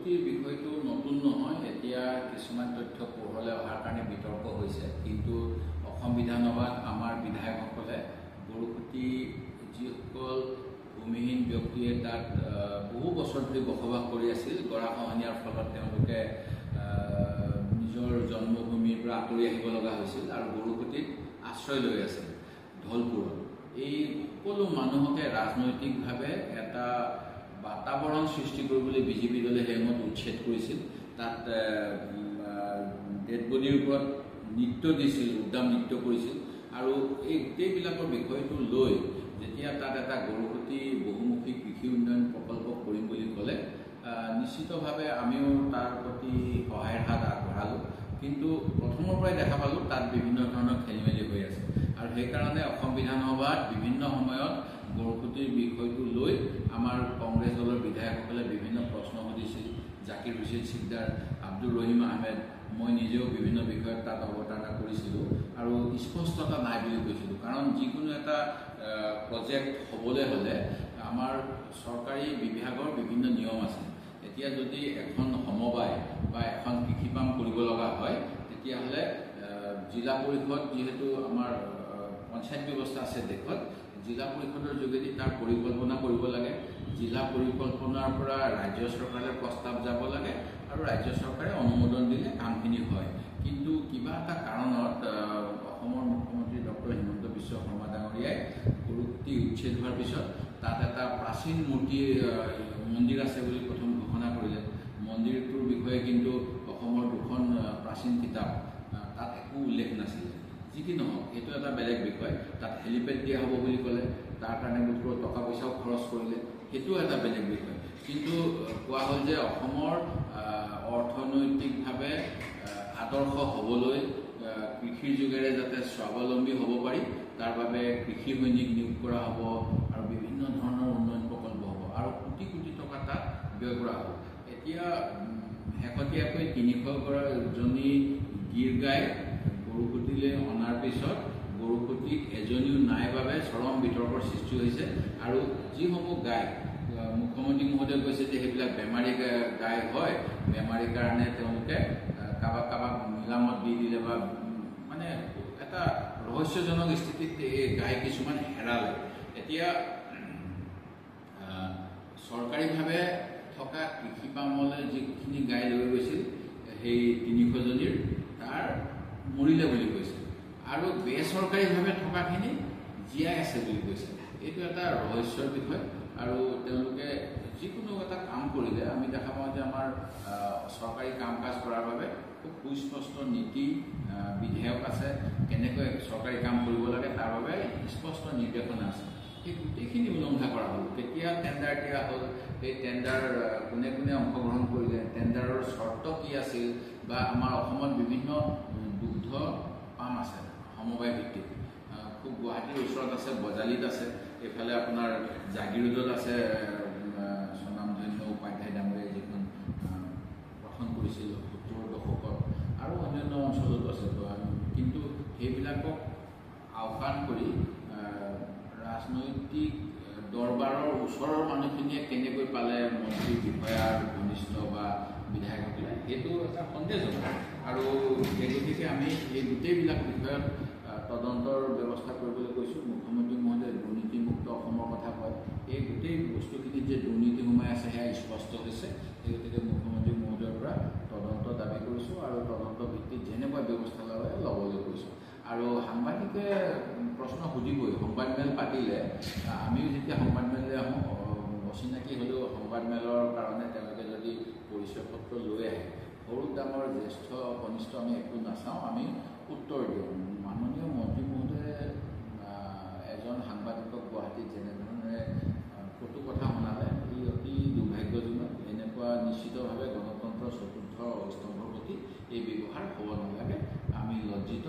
গৰুকুটিৰ বিষয়টো নতুন নহয়। এতিয়া কিছুমান তথ্য পোহৰলৈ অহাৰ কাৰণে বিতৰ্ক হৈছে, কিন্তু অসম বিধানসভাত আমাৰ বিধায়কসকলে গৰুকুটি যিসকল ভূমিহীন ব্যক্তিয়ে তাত বহু বছৰ ধৰি বসবাস কৰি আছিল, গৰাখহনীয়াৰ ফলত তেওঁলোকে নিজৰ জন্মভূমিৰ পৰা আঁতৰি আহিব লগা হৈছিল আৰু গৰুকুটিত আশ্ৰয় লৈ আছিল ঢলপুৰত। এই সকলো মানুহকে ৰাজনৈতিকভাৱে এটা বাতাবৰণ সৃষ্টি কৰিবলৈ বিজেপি দলে সেই সময়ত উচ্ছেদ কৰিছিল। তাত ডেড বডিৰ ওপৰত নৃত্য দিছিল, উদ্যাম নৃত্য কৰিছিল আৰু এই গোটেইবিলাকৰ বিষয়টো লৈ যেতিয়া তাত এটা গৰুকুটি বহুমুখী কৃষি উন্নয়ন প্ৰকল্প কৰিম বুলি ক'লে, নিশ্চিতভাৱে আমিও তাৰ প্ৰতি সহায়ৰ হাত আগবঢ়ালোঁ। কিন্তু প্ৰথমৰ পৰাই দেখা পালোঁ তাত বিভিন্ন ধৰণৰ খেলিমেলি হৈ আছে আৰু সেইকাৰণে অসম বিধানসভাত বিভিন্ন সময়ত গৰুকুটিৰ বিষয়টো লৈ আমাৰ কংগ্ৰেছ দলৰ বিধায়কসকলে বিভিন্ন প্ৰশ্ন সুধিছিল। জাকিৰ হুছেইন সিকদাৰ, আব্দুৰ ৰহিম আহমেদ, মই নিজেও বিভিন্ন বিষয়ত তাত অৱতাৰণা কৰিছিলোঁ আৰু স্পষ্টতা নাই বুলি কৈছিলোঁ। কাৰণ যিকোনো এটা প্ৰজেক্ট হ'বলৈ হ'লে আমাৰ চৰকাৰী বিভাগৰ বিভিন্ন নিয়ম আছে। এতিয়া যদি এখন সমবায় বা এখন কৃষি পাম কৰিব লগা হয়, তেতিয়াহ'লে জিলা পৰিষদ, যিহেতু আমাৰ পঞ্চায়ত ব্যৱস্থা আছে দেশত, জিলা পৰিষদৰ যোগেদি তাৰ পৰিকল্পনা কৰিব লাগে। জিলা পৰিকল্পনাৰ পৰা ৰাজ্য চৰকাৰলৈ প্ৰস্তাৱ যাব লাগে আৰু ৰাজ্য চৰকাৰে অনুমোদন দিলে কামখিনি হয়। কিন্তু কিবা এটা কাৰণত অসমৰ মুখ্যমন্ত্ৰী ডক্টৰ হিমন্ত বিশ্ব শৰ্মা ডাঙৰীয়াই গৰুকুটি উচ্ছেদ হোৱাৰ পিছত তাত এটা প্ৰাচীন মন্দিৰ আছে বুলি প্ৰথম ঘোষণা কৰিলে। মন্দিৰটোৰ বিষয়ে কিন্তু অসমৰ দুখন প্ৰাচীন কিতাপ, তাত একো উল্লেখ নাছিলে। যি কি নহওক, এইটো এটা বেলেগ বিষয়। তাত হেলিপেড দিয়া হ'ব বুলি ক'লে, তাৰ কাৰণে বহুত টকা পইচাও খৰচ কৰিলে, সেইটো এটা বেলেগ বিষয়। কিন্তু কোৱা হ'ল যে অসমৰ অৰ্থনৈতিকভাৱে আদৰ্শ হ'বলৈ, কৃষিৰ যোগেৰে যাতে স্বাৱলম্বী হ'ব পাৰি, তাৰ বাবে কৃষি সৈনিক নিয়োগ কৰা হ'ব আৰু বিভিন্ন ধৰণৰ উন্নয়ন প্ৰকল্প হ'ব আৰু কোটি কোটি টকা তাত ব্যয় কৰা হ'ব। এতিয়া শেহতীয়াকৈ 300জনী গীৰ গাই গৰুকুটিলৈ অনাৰ পিছত গৰুকুটিত এজনীও নাই বাবে চৰম বিতৰ্কৰ সৃষ্টি হৈছে আৰু যিসমূহ গাই, মুখ্যমন্ত্ৰী মহোদয়ে কৈছে যে সেইবিলাক বেমাৰী গাই হয়, বেমাৰীৰ কাৰণে তেওঁলোকে কাৰোবাক নিলামত দি দিলে বা মানে এটা ৰহস্যজনক স্থিতিত এই গাই কিছুমান হেৰালে। এতিয়া চৰকাৰীভাৱে থকা কৃষি পামলৈ যিখিনি গাই লৈ গৈছিল, সেই 300জনীৰ তাৰ মৰিলে বুলি কৈছে আৰু বেচৰকাৰীভাৱে থকাখিনি জীয়াই আছে বুলি কৈছে। এইটো এটা ৰহস্যৰ বিষয় আৰু তেওঁলোকে যিকোনো এটা কাম কৰিলে আমি দেখা পাওঁ যে আমাৰ চৰকাৰী কাম কাজ কৰাৰ বাবে খুব সুস্পষ্ট নীতি বিধেয়ক আছে, কেনেকৈ চৰকাৰী কাম কৰিব লাগে তাৰ বাবে স্পষ্ট নিৰ্দেশনা আছে। সেই গোটেইখিনি উলংঘা কৰা হ'ল। কেতিয়া টেণ্ডাৰ দিয়া হ'ল, সেই টেণ্ডাৰ কোনে কোনে অংশগ্ৰহণ কৰিলে, টেণ্ডাৰৰ চৰ্ত কি আছিল, বা আমাৰ অসমত বিভিন্ন দুগ্ধ পাম আছে সমবায় ভিত্তিক, খুব গুৱাহাটীৰ ওচৰত আছে, বজালিত আছে, এইফালে আপোনাৰ জাগিৰোডত আছে, স্বনামধন্য উপাধ্যায় ডাঙৰীয়াই যিখন গঠন কৰিছিল 70ৰ দশকত, আৰু অন্যান্য অঞ্চলতো আছে। কিন্তু সেইবিলাকক আওকাণ কৰি ৰাজনৈতিক দৰবাৰৰ ওচৰৰ মানুহখিনিয়ে কেনেকৈ পালে মন্ত্ৰী বিষয়াৰ ঘনিষ্ঠ বা বিধায়কসকলে, সেইটো এটা সন্দেহজনক। আৰু সেই গতিকে আমি এই গোটেইবিলাক বিষয়ত তদন্তৰ ব্যৱস্থা কৰিবলৈ কৈছোঁ। মুখ্যমন্ত্ৰী মহোদয়ে দুৰ্নীতিমুক্ত অসমৰ কথা কয়, এই গোটেই বস্তুখিনিত যে দুৰ্নীতি সোমাই আছে সেয়া স্পষ্ট হৈছে। সেই গতিকে মুখ্যমন্ত্ৰী মহোদয়ৰ পৰা তদন্ত দাবী কৰিছোঁ আৰু তদন্ত ভিত্তিত যেনেকুৱা ব্যৱস্থা ল'বলৈ কৈছোঁ। আৰু সাংবাদিকে প্ৰশ্ন সুধিবই, সংবাদমেল পাতিলে আমিও যেতিয়া সংবাদমেললৈ আহোঁ, অচিনাকি হ'লেও সংবাদমেলৰ কাৰণে তেওঁলোকে যদি পৰিচয় পত্ৰ লৈ আহে, সৰু ডাঙৰ জ্যেষ্ঠ কনিষ্ঠ আমি একো নাচাওঁ, আমি উত্তৰ দিওঁ। মাননীয় মন্ত্ৰী মহোদয়ে এজন সাংবাদিকক গুৱাহাটীত যেনেধৰণে কটু কথা শুনালে, ই অতি দুৰ্ভাগ্যজনক। এনেকুৱা নিশ্চিতভাৱে গণতন্ত্ৰৰ চতুৰ্থ স্তম্ভৰ প্ৰতি এই ব্যৱহাৰ হ'ব নালাগে। আমি লজ্জিত।